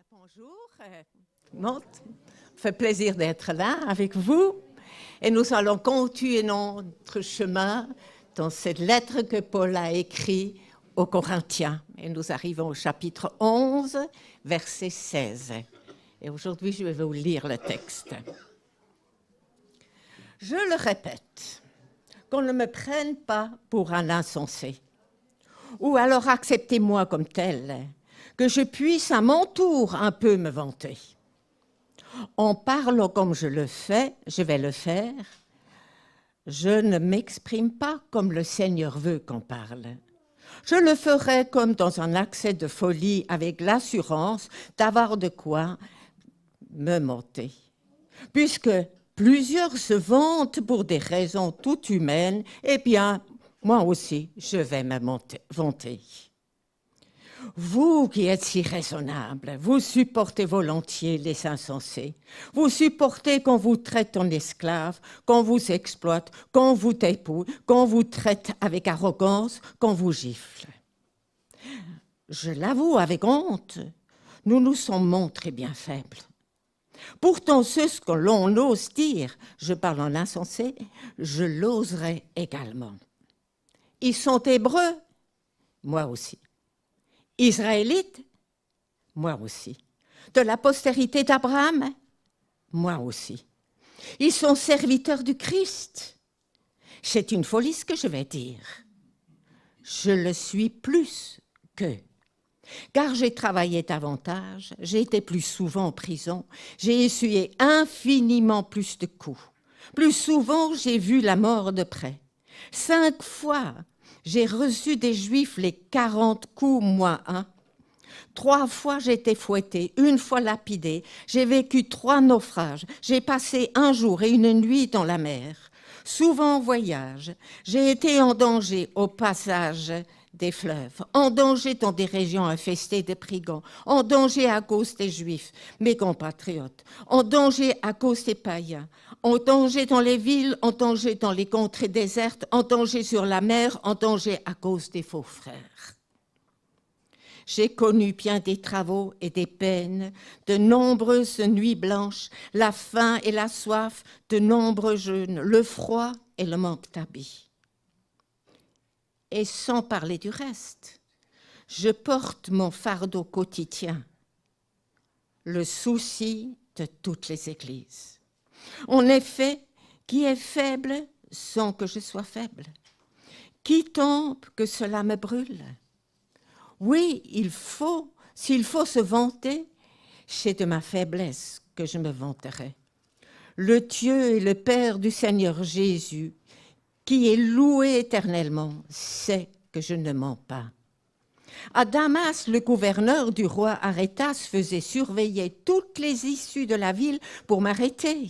Bonjour, ça fait plaisir d'être là avec vous et nous allons continuer notre chemin dans cette lettre que Paul a écrite aux Corinthiens. Et nous arrivons au chapitre 11, verset 16. Et aujourd'hui, je vais vous lire le texte. Je le répète, qu'on ne me prenne pas pour un insensé, ou alors acceptez-moi comme tel, que je puisse à mon tour un peu me vanter. En parlant comme je le fais, je vais le faire. Je ne m'exprime pas comme le Seigneur veut qu'on parle. Je le ferai comme dans un accès de folie avec l'assurance d'avoir de quoi me monter. Puisque plusieurs se vantent pour des raisons toutes humaines, eh bien, moi aussi, je vais me vanter. Vous qui êtes si raisonnable, vous supportez volontiers les insensés. Vous supportez qu'on vous traite en esclave, qu'on vous exploite, qu'on vous dépouille, qu'on vous traite avec arrogance, qu'on vous gifle. Je l'avoue avec honte, nous nous sommes montrés bien faibles. Pourtant, ce que l'on ose dire, je parle en insensé, je l'oserai également. Ils sont hébreux, moi aussi. Israélites, moi aussi. De la postérité d'Abraham, moi aussi. Ils sont serviteurs du Christ. C'est une folie ce que je vais dire. Je le suis plus qu'eux. Car j'ai travaillé davantage, j'ai été plus souvent en prison, j'ai essuyé infiniment plus de coups. Plus souvent, j'ai vu la mort de près. 5 fois, j'ai reçu des Juifs les 40 coups, moi un. 3 fois, j'ai été fouettée, 1 fois lapidée. J'ai vécu 3 naufrages. J'ai passé 1 jour et 1 nuit dans la mer. Souvent en voyage, j'ai été en danger au passage des fleuves, en danger dans des régions infestées de brigands, en danger à cause des Juifs, mes compatriotes, en danger à cause des païens, en danger dans les villes, en danger dans les contrées désertes, en danger sur la mer, en danger à cause des faux frères. J'ai connu bien des travaux et des peines, de nombreuses nuits blanches, la faim et la soif, de nombreux jeûnes, le froid et le manque d'habits. Et sans parler du reste, je porte mon fardeau quotidien, le souci de toutes les églises. En effet, qui est faible sans que je sois faible? Qui tombe que cela me brûle? Oui, s'il faut se vanter, c'est de ma faiblesse que je me vanterai. Le Dieu et le Père du Seigneur Jésus, qui est loué éternellement, sait que je ne mens pas. À Damas, le gouverneur du roi Arétas faisait surveiller toutes les issues de la ville pour m'arrêter.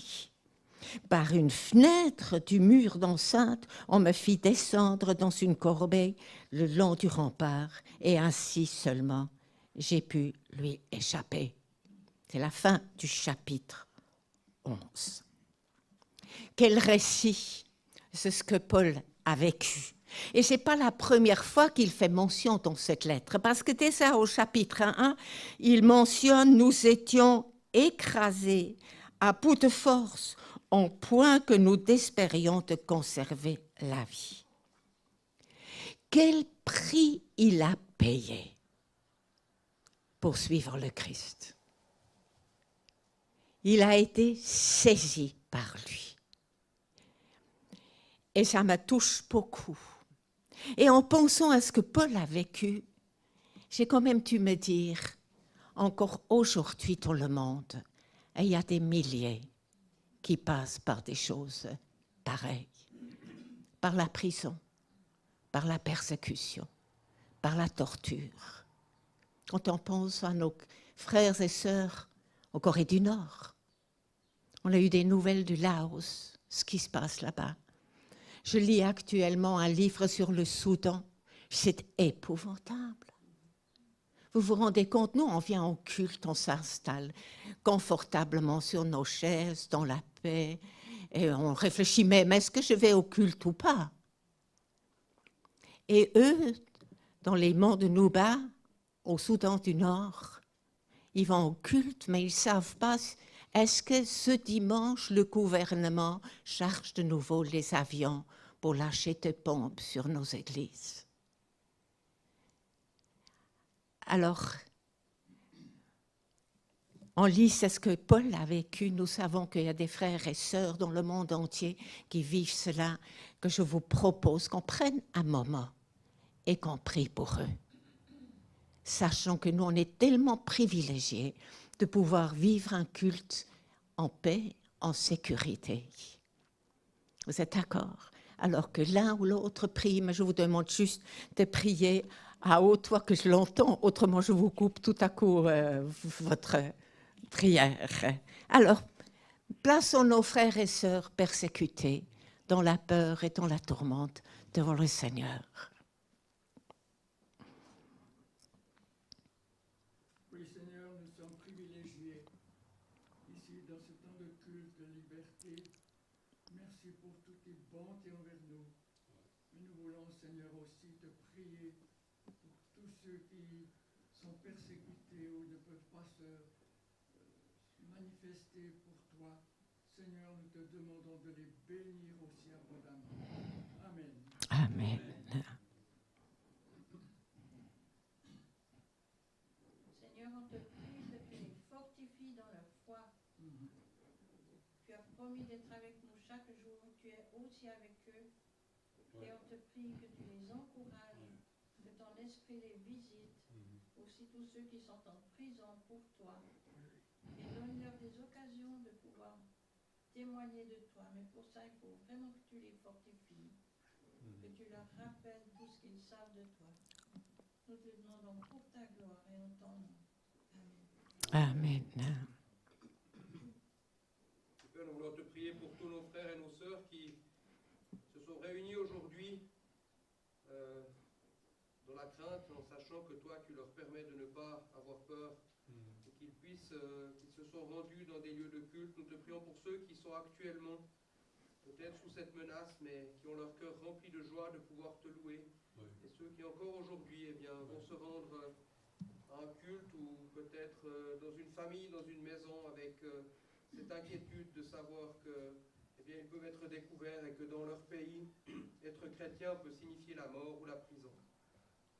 Par une fenêtre du mur d'enceinte, on me fit descendre dans une corbeille le long du rempart, et ainsi seulement j'ai pu lui échapper. C'est la fin du chapitre 11. Quel récit! C'est ce que Paul a vécu. Et ce n'est pas la première fois qu'il fait mention dans cette lettre, parce que déjà au chapitre 1, il mentionne « Nous étions écrasés à bout de force, en point que nous désespérions de conserver la vie. » Quel prix il a payé pour suivre le Christ. Il a été saisi par lui. Et ça me touche beaucoup. Et en pensant à ce que Paul a vécu, j'ai quand même dû me dire, encore aujourd'hui dans le monde, il y a des milliers qui passent par des choses pareilles, par la prison, par la persécution, par la torture. Quand on pense à nos frères et sœurs en Corée du Nord, on a eu des nouvelles du Laos, ce qui se passe là-bas. Je lis actuellement un livre sur le Soudan. C'est épouvantable. Vous vous rendez compte, nous, on vient en culte, on s'installe confortablement sur nos chaises, dans la paix, et on réfléchit même, est-ce que je vais au culte ou pas? Et eux, dans les monts de Nouba, au Soudan du Nord, ils vont au culte, mais ils ne savent pas, est-ce que ce dimanche, le gouvernement charge de nouveau les avions pour lâcher des bombes sur nos églises? Alors, on lit c'est ce que Paul a vécu. Nous savons qu'il y a des frères et sœurs dans le monde entier qui vivent cela, que je vous propose qu'on prenne un moment et qu'on prie pour eux. Sachant que nous, on est tellement privilégiés de pouvoir vivre un culte en paix, en sécurité. Vous êtes d'accord? Alors que l'un ou l'autre prie, mais je vous demande juste de prier à haute voix que je l'entends, autrement je vous coupe tout à coup votre prière. Alors, plaçons nos frères et sœurs persécutés dans la peur et dans la tourmente devant le Seigneur. Oui, Seigneur, nous sommes privilégiés ici dans ce temps de culte, de liberté. Merci pour toutes tes bontés envers nous. Mais nous voulons, Seigneur, aussi te prier pour tous ceux qui sont persécutés ou ne peuvent pas se manifester pour toi. Seigneur, nous te demandons de les bénir aussi abondamment. Amen. Amen. Seigneur, on te prie que tu les fortifies dans leur foi. Tu as promis d'être avec nous chaque jour. Tu es aussi avec eux. Et on te prie que tu les encourages, que ton esprit les visite. Aussi tous ceux qui sont en prison pour toi. Et donne-leur des occasions de pouvoir témoigner de toi. Mais pour ça, il faut vraiment que tu les fortifies. Que tu leur rappelles tout ce qu'ils savent de toi. Nous te demandons pour ta gloire et en ton nom. Amen. Père, nous voulons te prier pour tous nos frères et nos sœurs qui se sont réunis aujourd'hui dans la crainte, en sachant que toi, tu leur permets de ne pas avoir peur et qu'ils se sont rendus dans des lieux de culte. Nous te prions pour ceux qui sont actuellement peut-être sous cette menace, mais qui ont leur cœur rempli de joie de pouvoir te louer. Et ceux qui encore aujourd'hui vont se rendre à un culte ou peut-être dans une famille, dans une maison, avec cette inquiétude de savoir que ils peuvent être découverts et que dans leur pays, être chrétien peut signifier la mort ou la prison.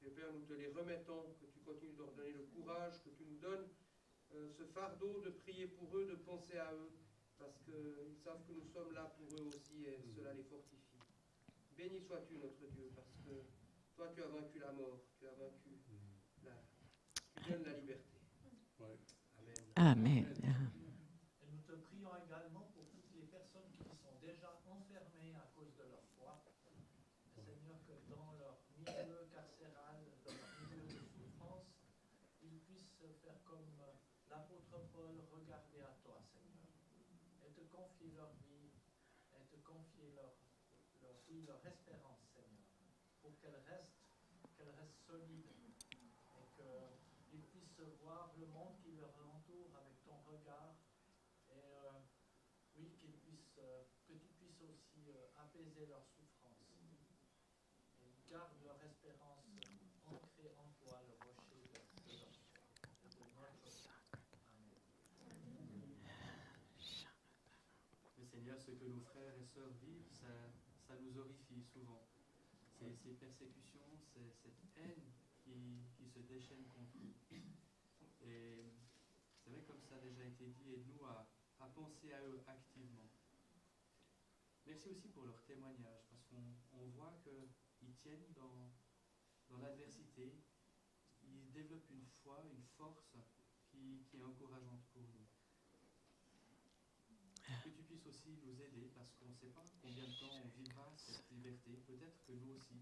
Et Père, nous te les remettons, que tu continues de leur donner le courage, que tu nous donnes ce fardeau de prier pour eux, de penser à eux, parce qu'ils savent que nous sommes là pour eux aussi et cela les fortifie. Béni sois-tu, notre Dieu, parce que toi, tu as vaincu la mort, tu as vaincu tu donnes la liberté. Amen. Et nous te prions également pour toutes les personnes qui sont déjà enfermées à cause de leur foi. Seigneur, que dans leur milieu carcéral, dans leur milieu de souffrance, ils puissent faire comme l'apôtre Paul, regarder à toi, Seigneur, et te confier leur vie, et te confier leur espérance, Seigneur, pour qu'elle reste solide, et qu'ils puissent voir le monde qui leur entoure avec ton regard, et oui, que tu puisses aussi apaiser leur souffrance, et garde leur espérance ancrée en toi, le rocher de leur foi, et de notre foi. Amen. Mais Seigneur, ce que nos frères et sœurs vivent, ça nous horrifie souvent. Ces persécutions, cette haine qui se déchaîne contre eux. Et c'est vrai, comme ça a déjà été dit, aide-nous à penser à eux activement. Merci aussi pour leur témoignage, parce qu'on voit qu'ils tiennent dans l'adversité, ils développent une foi, une force qui est encourageante pour nous. Que tu puisses aussi nous aider, parce qu'on ne sait pas combien de temps on vivra cette liberté. Peut-être que nous aussi,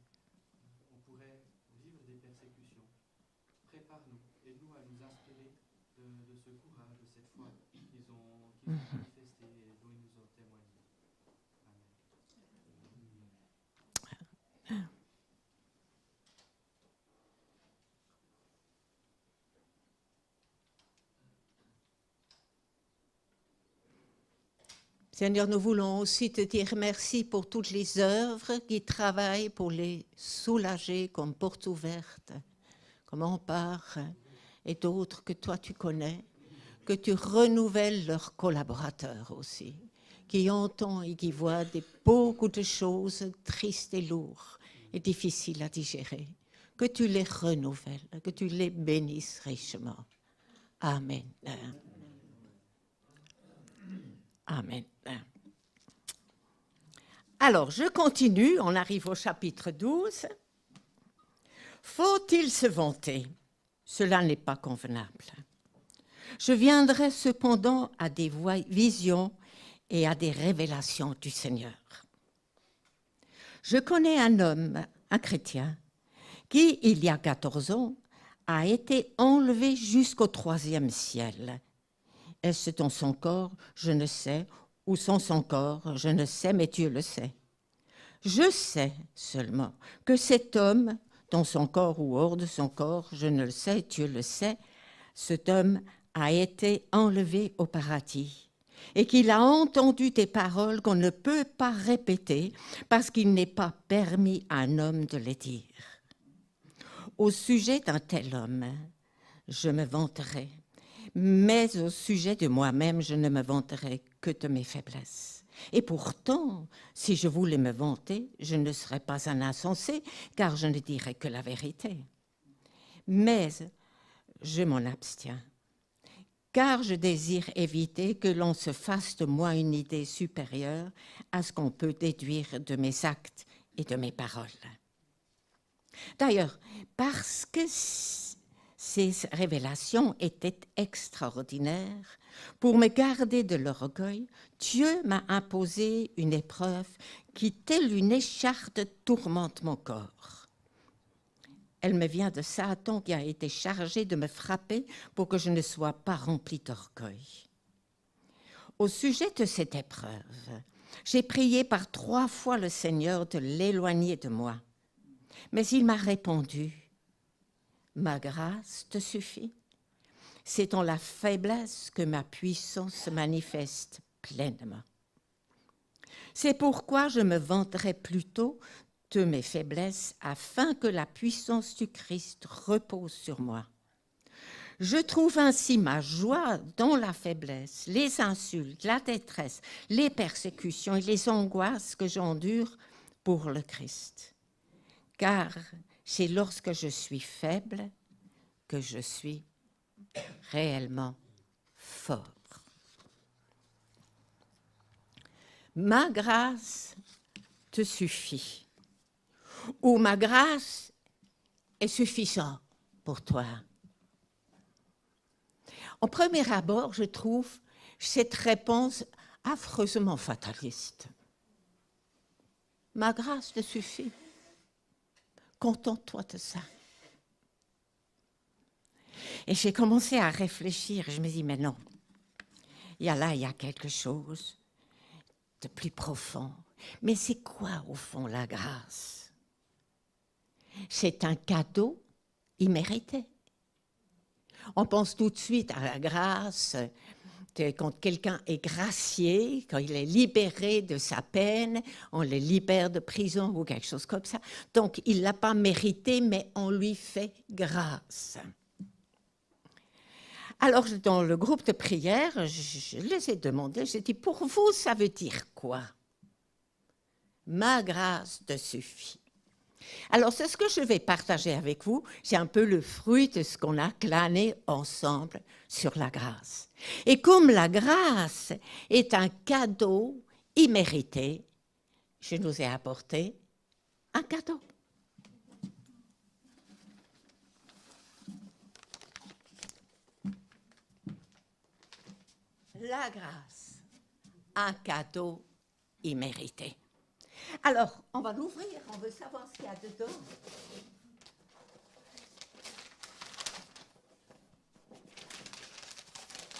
on pourrait vivre des persécutions. Prépare-nous, aide-nous à nous inspirer de ce courage, de cette foi qu'ils ont manifesté et dont ils nous ont témoigné. Amen. Seigneur, nous voulons aussi te dire merci pour toutes les œuvres qui travaillent pour les soulager comme porte ouverte, comme rempart, et d'autres que toi tu connais, que tu renouvelles leurs collaborateurs aussi, qui entendent et qui voient beaucoup de choses tristes et lourdes et difficiles à digérer. Que tu les renouvelles, que tu les bénisses richement. Amen. Amen. Alors, je continue, on arrive au chapitre 12. Faut-il se vanter? Cela n'est pas convenable. Je viendrai cependant à des visions et à des révélations du Seigneur. Je connais un homme, un chrétien, qui, il y a 14 ans, a été enlevé jusqu'au 3e ciel. Est-ce dans son corps? Je ne sais. Ou sans son corps? Je ne sais, mais Dieu le sait. Je sais seulement que cet homme, dans son corps ou hors de son corps, je ne le sais, Dieu le sait, cet homme a été enlevé au paradis et qu'il a entendu des paroles qu'on ne peut pas répéter parce qu'il n'est pas permis à un homme de les dire. Au sujet d'un tel homme, je me vanterai, mais au sujet de moi-même, je ne me vanterai que de mes faiblesses. Et pourtant, si je voulais me vanter, je ne serais pas un insensé, car je ne dirais que la vérité. Mais je m'en abstiens, car je désire éviter que l'on se fasse de moi une idée supérieure à ce qu'on peut déduire de mes actes et de mes paroles. D'ailleurs, parce que ces révélations étaient extraordinaires, pour me garder de l'orgueil, Dieu m'a imposé une épreuve qui, telle une écharpe, tourmente mon corps. Elle me vient de Satan qui a été chargé de me frapper pour que je ne sois pas rempli d'orgueil. Au sujet de cette épreuve, j'ai prié par 3 fois le Seigneur de l'éloigner de moi. Mais il m'a répondu, « Ma grâce te suffit. C'est dans la faiblesse que ma puissance se manifeste pleinement. C'est pourquoi je me vanterai plutôt de mes faiblesses afin que la puissance du Christ repose sur moi. Je trouve ainsi ma joie dans la faiblesse, les insultes, la détresse, les persécutions et les angoisses que j'endure pour le Christ. Car c'est lorsque je suis faible que je suis réellement fort. Ma grâce te suffit, ou ma grâce est suffisante pour toi. En premier abord, je trouve cette réponse affreusement fataliste. Ma grâce te suffit. Contente-toi de ça. Et j'ai commencé à réfléchir. Je me dis, mais non, il y a quelque chose de plus profond. Mais c'est quoi, au fond, la grâce? C'est un cadeau immérité. On pense tout de suite à la grâce quand quelqu'un est gracié, quand il est libéré de sa peine, on le libère de prison ou quelque chose comme ça. Donc, il ne l'a pas mérité, mais on lui fait grâce. Alors, dans le groupe de prière, je les ai demandé, j'ai dit, pour vous, ça veut dire quoi? Ma grâce te suffit. Alors, c'est ce que je vais partager avec vous. C'est un peu le fruit de ce qu'on a glané ensemble sur la grâce. Et comme la grâce est un cadeau immérité, je nous ai apporté un cadeau. La grâce, un cadeau immérité. Alors, on va l'ouvrir, on veut savoir ce qu'il y a dedans.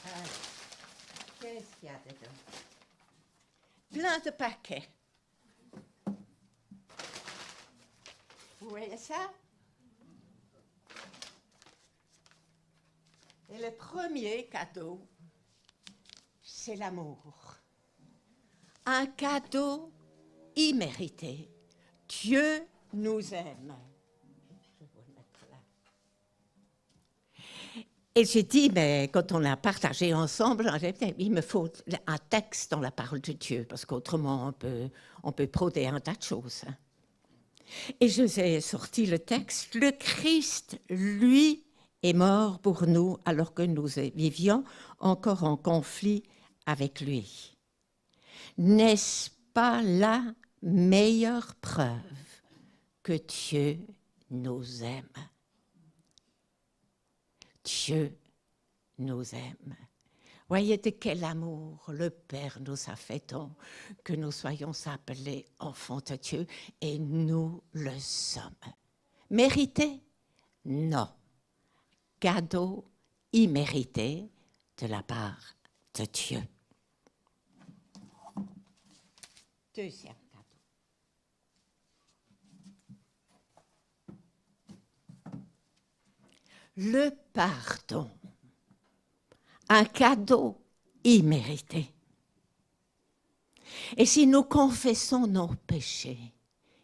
Alors, qu'est-ce qu'il y a dedans? Plein de paquets. Vous voyez ça? Et le premier cadeau, c'est l'amour. Un cadeau immérité. Dieu nous aime. Je vais le mettre là. Et j'ai dit, mais quand on a partagé ensemble, il me faut un texte dans la parole de Dieu, parce qu'autrement, on peut broder un tas de choses. Et je vous ai sorti le texte. Le Christ, lui, est mort pour nous alors que nous vivions encore en conflit avec lui. N'est-ce pas la meilleure preuve que Dieu nous aime? Dieu nous aime. Voyez de quel amour le Père nous a fait tant que nous soyons appelés enfants de Dieu, et nous le sommes. Mérité? Non. Cadeau immérité de la part de Dieu. Deuxième cadeau. Le pardon. Un cadeau immérité. Et si nous confessons nos péchés,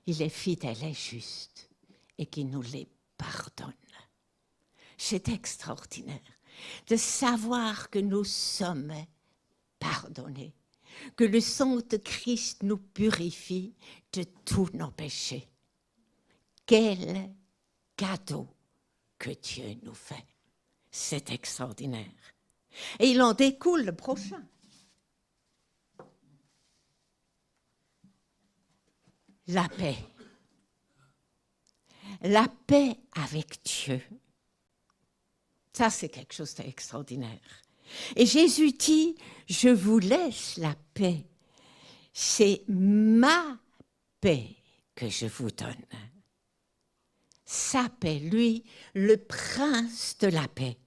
il est fidèle et juste et qu'il nous les pardonne. C'est extraordinaire de savoir que nous sommes pardonnés, que le sang de Christ nous purifie de tous nos péchés. Quel cadeau que Dieu nous fait. C'est extraordinaire. Et il en découle le prochain. La paix. La paix avec Dieu. Ça, c'est quelque chose d'extraordinaire. Et Jésus dit, je vous laisse la paix. C'est ma paix que je vous donne. Sa paix, lui, le prince de la paix.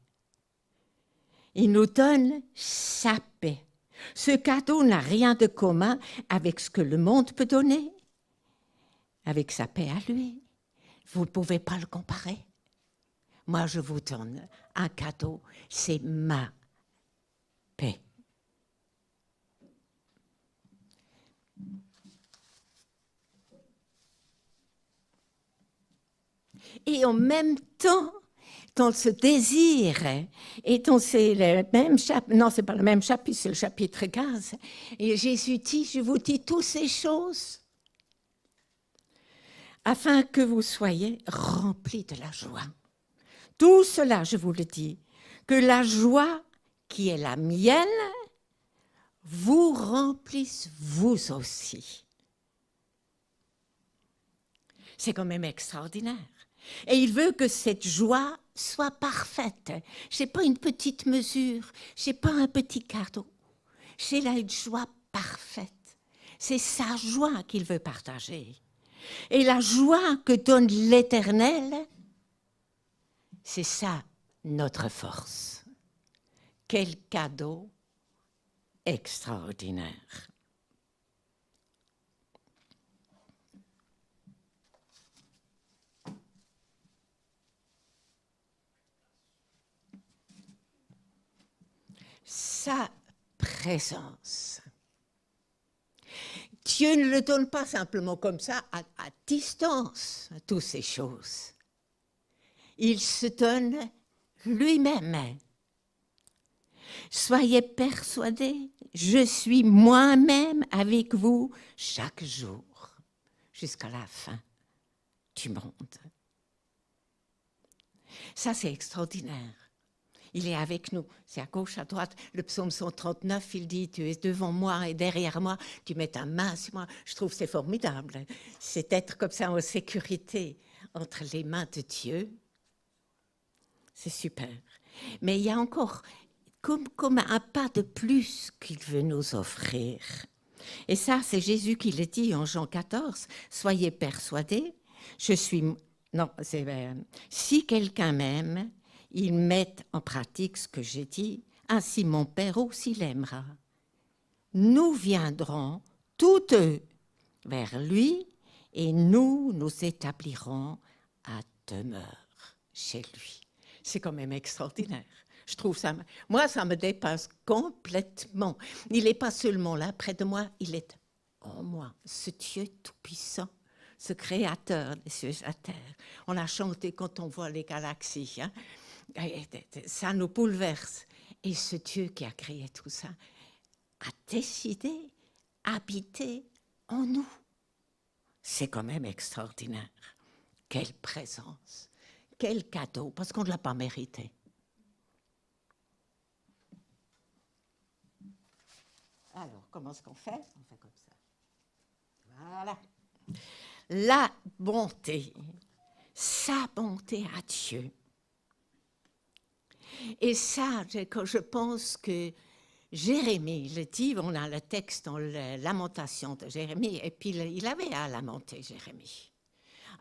Il nous donne sa paix. Ce cadeau n'a rien de commun avec ce que le monde peut donner, avec sa paix à lui. Vous ne pouvez pas le comparer. Moi, je vous donne un cadeau, c'est ma paix. Et en même temps, dans ce désir, et dans le même chapitre, non, ce n'est pas le même chapitre, c'est le chapitre 15, et Jésus dit, je vous dis toutes ces choses, afin que vous soyez remplis de la joie. Tout cela, je vous le dis, que la joie qui est la mienne vous remplisse vous aussi. C'est quand même extraordinaire. Et il veut que cette joie soit parfaite. Ce n'est pas une petite mesure, ce n'est pas un petit cadeau. C'est là une joie parfaite. C'est sa joie qu'il veut partager. Et la joie que donne l'Éternel, c'est ça notre force. Quel cadeau extraordinaire. Sa présence. Dieu ne le donne pas simplement comme ça, à distance, toutes ces choses. Il se donne lui-même. Soyez persuadés, je suis moi-même avec vous chaque jour, jusqu'à la fin du monde. Ça, c'est extraordinaire. Il est avec nous, c'est à gauche, à droite. Le psaume 139, il dit, tu es devant moi et derrière moi, tu mets ta main sur moi. Je trouve que c'est formidable. C'est être comme ça en sécurité entre les mains de Dieu. C'est super. Mais il y a encore comme un pas de plus qu'il veut nous offrir. Et ça, c'est Jésus qui le dit en Jean 14. Soyez persuadés, je suis... Non, c'est... si quelqu'un m'aime, il met en pratique ce que j'ai dit, ainsi mon Père aussi l'aimera. Nous viendrons tous deux vers lui et nous nous établirons à demeure chez lui. C'est quand même extraordinaire. Je trouve ça, moi, ça me dépasse complètement. Il n'est pas seulement là près de moi, il est en moi, ce Dieu tout-puissant, ce créateur des cieux et de la terre. On a chanté quand on voit les galaxies, hein? Ça nous bouleverse. Et ce Dieu qui a créé tout ça a décidé d'habiter en nous. C'est quand même extraordinaire. Quelle présence, quel cadeau, parce qu'on ne l'a pas mérité. Alors, comment est-ce qu'on fait? On fait comme ça. Voilà. La bonté, sa bonté à Dieu. Et ça, je pense que Jérémie le dit, on a le texte dans la lamentation de Jérémie, et puis il avait à lamenter, Jérémie.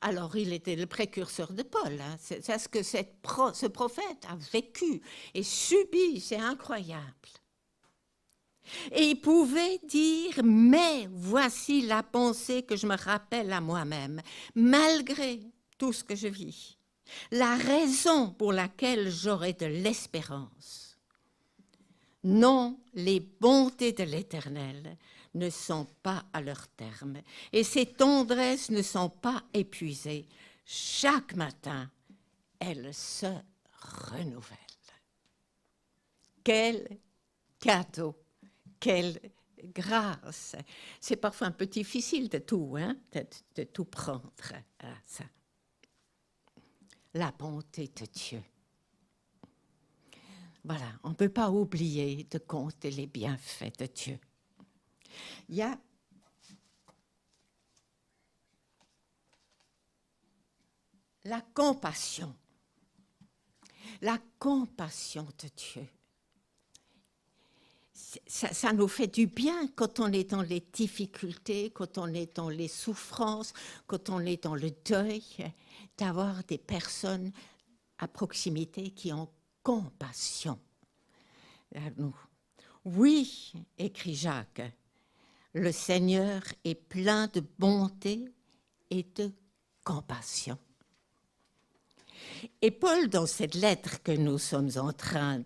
Alors, il était le précurseur de Paul. Hein. C'est ce que ce prophète a vécu et subi, c'est incroyable. Et il pouvait dire, mais voici la pensée que je me rappelle à moi-même, malgré tout ce que je vis, la raison pour laquelle j'aurai de l'espérance. Non, les bontés de l'Éternel ne sont pas à leur terme, et ses tendresses ne sont pas épuisées. Chaque matin, elles se renouvellent. Quel cadeau! Quelle grâce! C'est parfois un peu difficile de tout, hein, de tout prendre à ça. La bonté de Dieu. Voilà, on ne peut pas oublier de compter les bienfaits de Dieu. Il y a la compassion. La compassion de Dieu. Ça nous fait du bien quand on est dans les difficultés, quand on est dans les souffrances, quand on est dans le deuil, d'avoir des personnes à proximité qui ont compassion à nous. Oui, écrit Jacques, le Seigneur est plein de bonté et de compassion. Et Paul, dans cette lettre que nous sommes en train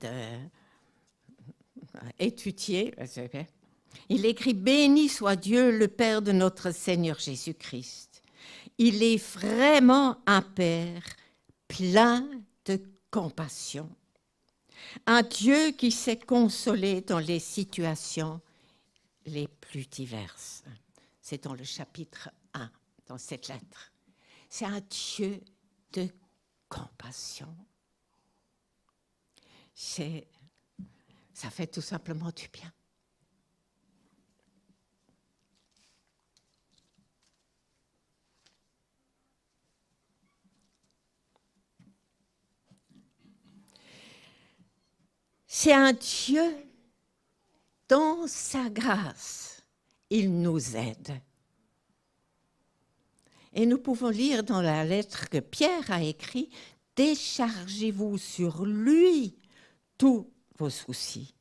d'étudier, il écrit « Béni soit Dieu, le Père de notre Seigneur Jésus-Christ. Il est vraiment un Père plein de compassion. Un Dieu qui sait consoler dans les situations les plus diverses. » C'est dans le chapitre 1, dans cette lettre. C'est un Dieu de compassion. Ça fait tout simplement du bien. C'est un Dieu, dans sa grâce, il nous aide. Et nous pouvons lire dans la lettre que Pierre a écrite, « Déchargez-vous sur lui tous vos soucis,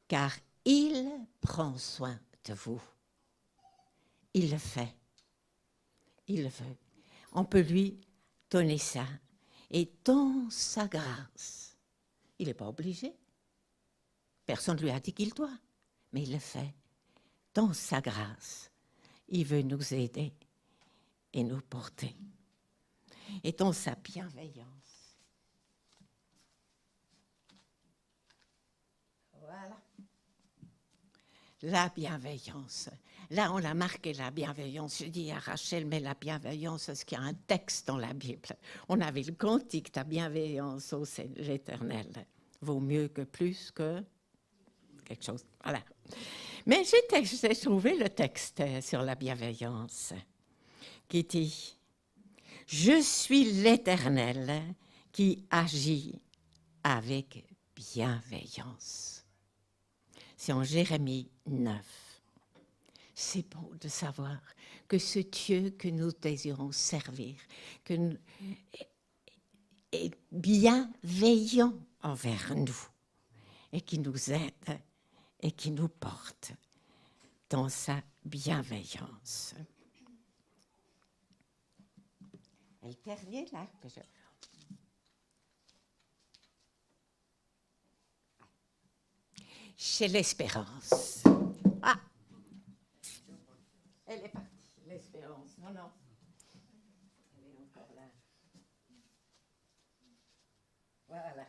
car il prend soin de vous. » Il le fait. Il le veut. On peut lui donner ça. Et dans sa grâce, il n'est pas obligé. Personne ne lui a dit qu'il doit, mais il le fait. Dans sa grâce, il veut nous aider et nous porter. Et dans sa bienveillance. Voilà. La bienveillance. Là, on a marqué la bienveillance. Je dis à Rachel, mais la bienveillance, est-ce qu'il y a un texte dans la Bible? On avait le cantique, ta bienveillance, ô l'Éternel, vaut mieux que plus que quelque chose. Voilà. Mais j'ai trouvé le texte sur la bienveillance qui dit « Je suis l'Éternel qui agit avec bienveillance. » C'est en Jérémie 9. C'est bon de savoir que ce Dieu que nous désirons servir est bienveillant envers nous et qui nous aide et qui nous porte dans sa bienveillance. Et le dernier, là, que je... Chez l'espérance. Ah! Elle est partie, l'espérance. Non, non. Elle est encore là. Voilà.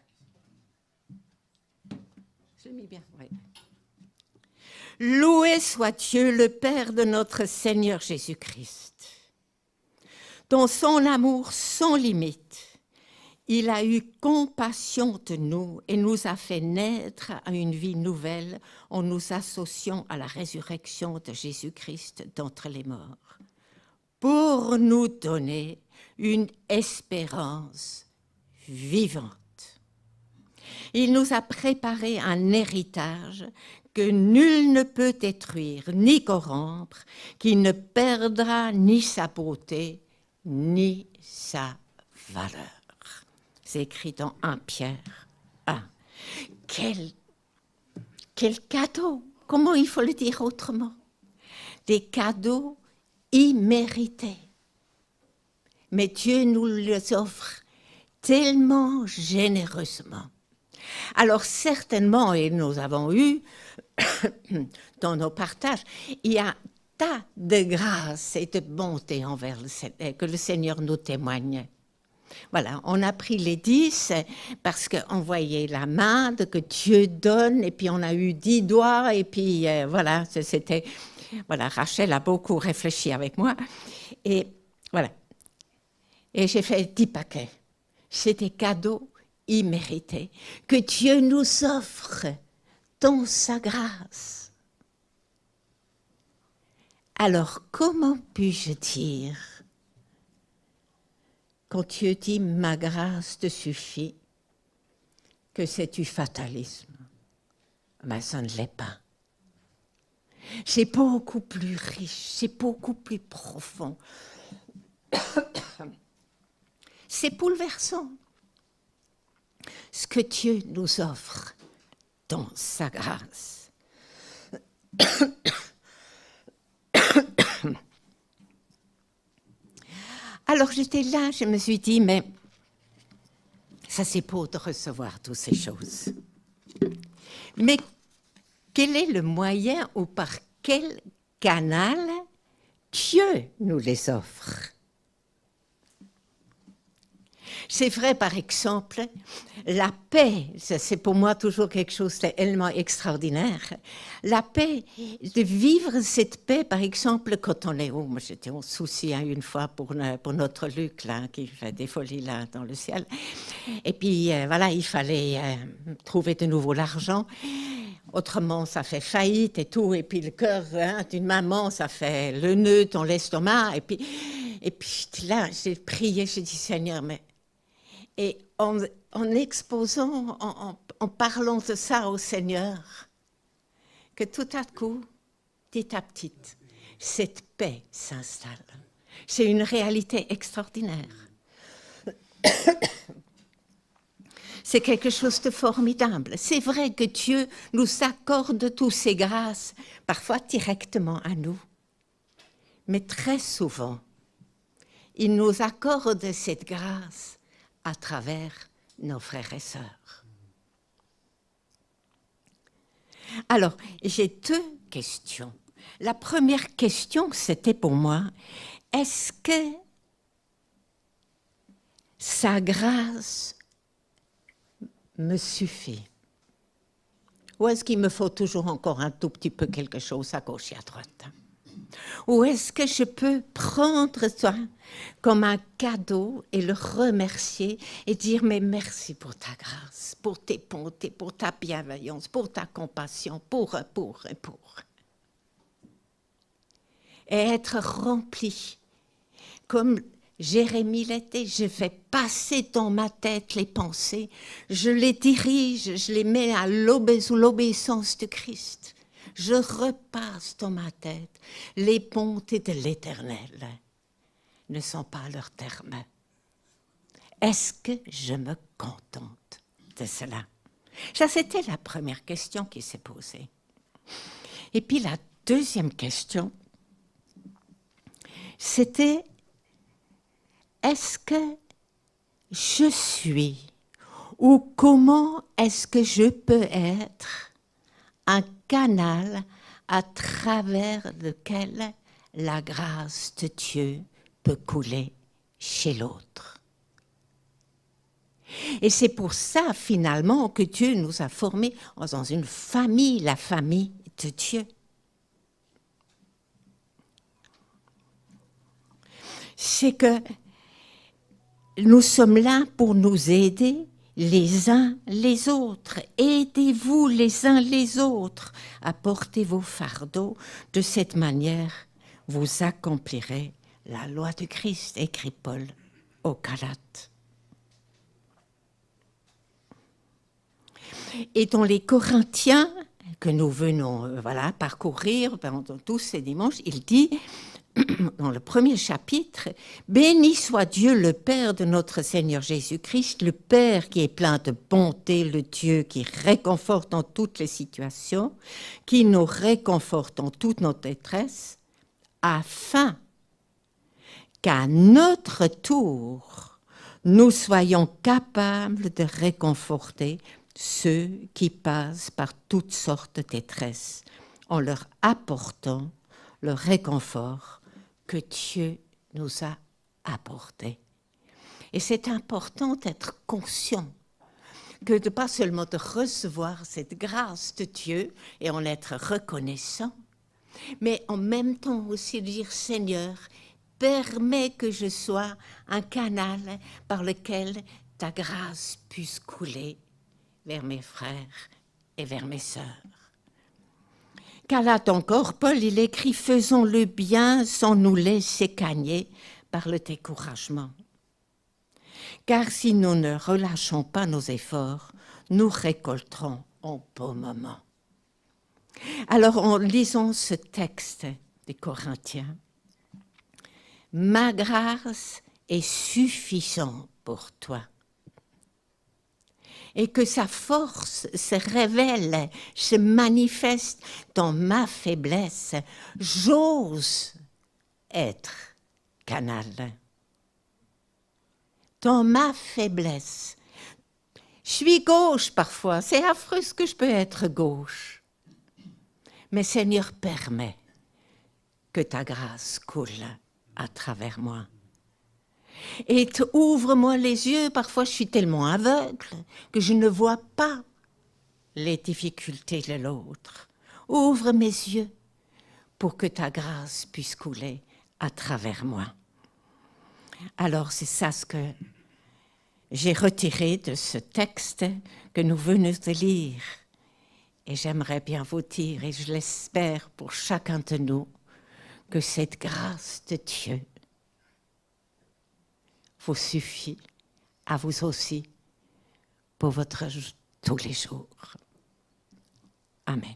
J'ai mis bien, oui. Loué soit Dieu, le Père de notre Seigneur Jésus-Christ. Dans son amour sans limite, il a eu compassion de nous et nous a fait naître à une vie nouvelle en nous associant à la résurrection de Jésus-Christ d'entre les morts, pour nous donner une espérance vivante. Il nous a préparé un héritage que nul ne peut détruire ni corrompre, qui ne perdra ni sa beauté ni sa valeur. C'est écrit dans 1 Pierre 1. Quel cadeau! Comment il faut le dire autrement? Des cadeaux immérités. Mais Dieu nous les offre tellement généreusement. Alors certainement, et nous avons eu dans nos partages, il y a un tas de grâce et de bonté envers que le Seigneur nous témoigne. Voilà, on a pris les 10 parce qu'on voyait la main que Dieu donne, et puis on a eu 10 doigts, et puis voilà, c'était... Voilà, Rachel a beaucoup réfléchi avec moi, et voilà. Et j'ai fait 10 paquets. C'est des cadeaux immérités que Dieu nous offre dans sa grâce. Alors, comment puis-je dire, quand Dieu dit « ma grâce te suffit », que c'est du fatalisme? Mais ça ne l'est pas. C'est beaucoup plus riche, c'est beaucoup plus profond. C'est bouleversant ce que Dieu nous offre dans sa grâce. Alors j'étais là, je me suis dit, mais ça c'est beau de recevoir toutes ces choses. Mais quel est le moyen ou par quel canal Dieu nous les offre? C'est vrai, par exemple, la paix, c'est pour moi toujours quelque chose tellement extraordinaire. La paix, de vivre cette paix, par exemple, quand on est... Oh, moi j'étais en souci une fois pour notre Luc, là, qui fait des folies là dans le ciel. Et puis, voilà, il fallait trouver de nouveau l'argent. Autrement, ça fait faillite et tout. Et puis, le cœur d'une maman, ça fait le nœud dans l'estomac. Et puis là, j'ai prié, j'ai dit, Seigneur, mais... Et en exposant, en parlant de ça au Seigneur, que tout à coup, petit à petit, cette paix s'installe. C'est une réalité extraordinaire. C'est quelque chose de formidable. C'est vrai que Dieu nous accorde toutes ces grâces, parfois directement à nous. Mais très souvent, il nous accorde cette grâce à travers nos frères et sœurs. Alors, j'ai 2 questions. La première question, c'était pour moi, est-ce que sa grâce me suffit? Ou est-ce qu'il me faut toujours encore un tout petit peu quelque chose à gauche et à droite? Ou est-ce que je peux prendre ça comme un cadeau et le remercier et dire mais merci pour ta grâce, pour tes bontés, pour ta bienveillance, pour ta compassion, pour. Et être rempli comme Jérémie l'était, je fais passer dans ma tête les pensées, je les dirige, je les mets à l'obéissance de Christ. Je repasse dans ma tête, les bontés de l'Éternel ne sont pas à leur terme. Est-ce que je me contente de cela? Ça, c'était la première question qui s'est posée. Et puis la deuxième question, c'était, est-ce que je suis ou comment est-ce que je peux être un canal à travers lequel la grâce de Dieu peut couler chez l'autre? Et c'est pour ça, finalement, que Dieu nous a formés dans une famille, la famille de Dieu. C'est que nous sommes là pour nous aider les uns les autres. Aidez-vous les uns les autres à porter vos fardeaux. De cette manière, vous accomplirez la loi de Christ, écrit Paul aux Galates. Et dans les Corinthiens, que nous venons parcourir pendant tous ces dimanches, il dit, dans le premier chapitre, « Béni soit Dieu le Père de notre Seigneur Jésus-Christ, le Père qui est plein de bonté, le Dieu qui réconforte dans toutes les situations, qui nous réconforte dans toute notre détresse, afin qu'à notre tour, nous soyons capables de réconforter ceux qui passent par toutes sortes de détresse, en leur apportant le réconfort que Dieu nous a apporté. » Et c'est important d'être conscient que de pas seulement de recevoir cette grâce de Dieu et en être reconnaissant, mais en même temps aussi de dire « Seigneur, permets que je sois un canal par lequel ta grâce puisse couler vers mes frères et vers mes sœurs. » Galates encore, Paul, il écrit « Faisons le bien sans nous laisser gagner par le découragement. Car si nous ne relâchons pas nos efforts, nous récolterons en bon moment. » Alors, en lisant ce texte des Corinthiens, « Ma grâce est suffisante pour toi. » Et que sa force se révèle, se manifeste dans ma faiblesse. J'ose être canal. Dans ma faiblesse. Je suis gauche parfois, c'est affreux ce que je peux être gauche. Mais Seigneur, permets que ta grâce coule à travers moi. Et ouvre-moi les yeux, parfois je suis tellement aveugle que je ne vois pas les difficultés de l'autre. Ouvre mes yeux pour que ta grâce puisse couler à travers moi. Alors c'est ça ce que j'ai retiré de ce texte que nous venons de lire. Et j'aimerais bien vous dire, et je l'espère pour chacun de nous, que cette grâce de Dieu vous suffit à vous aussi pour votre tous les jours. Amen.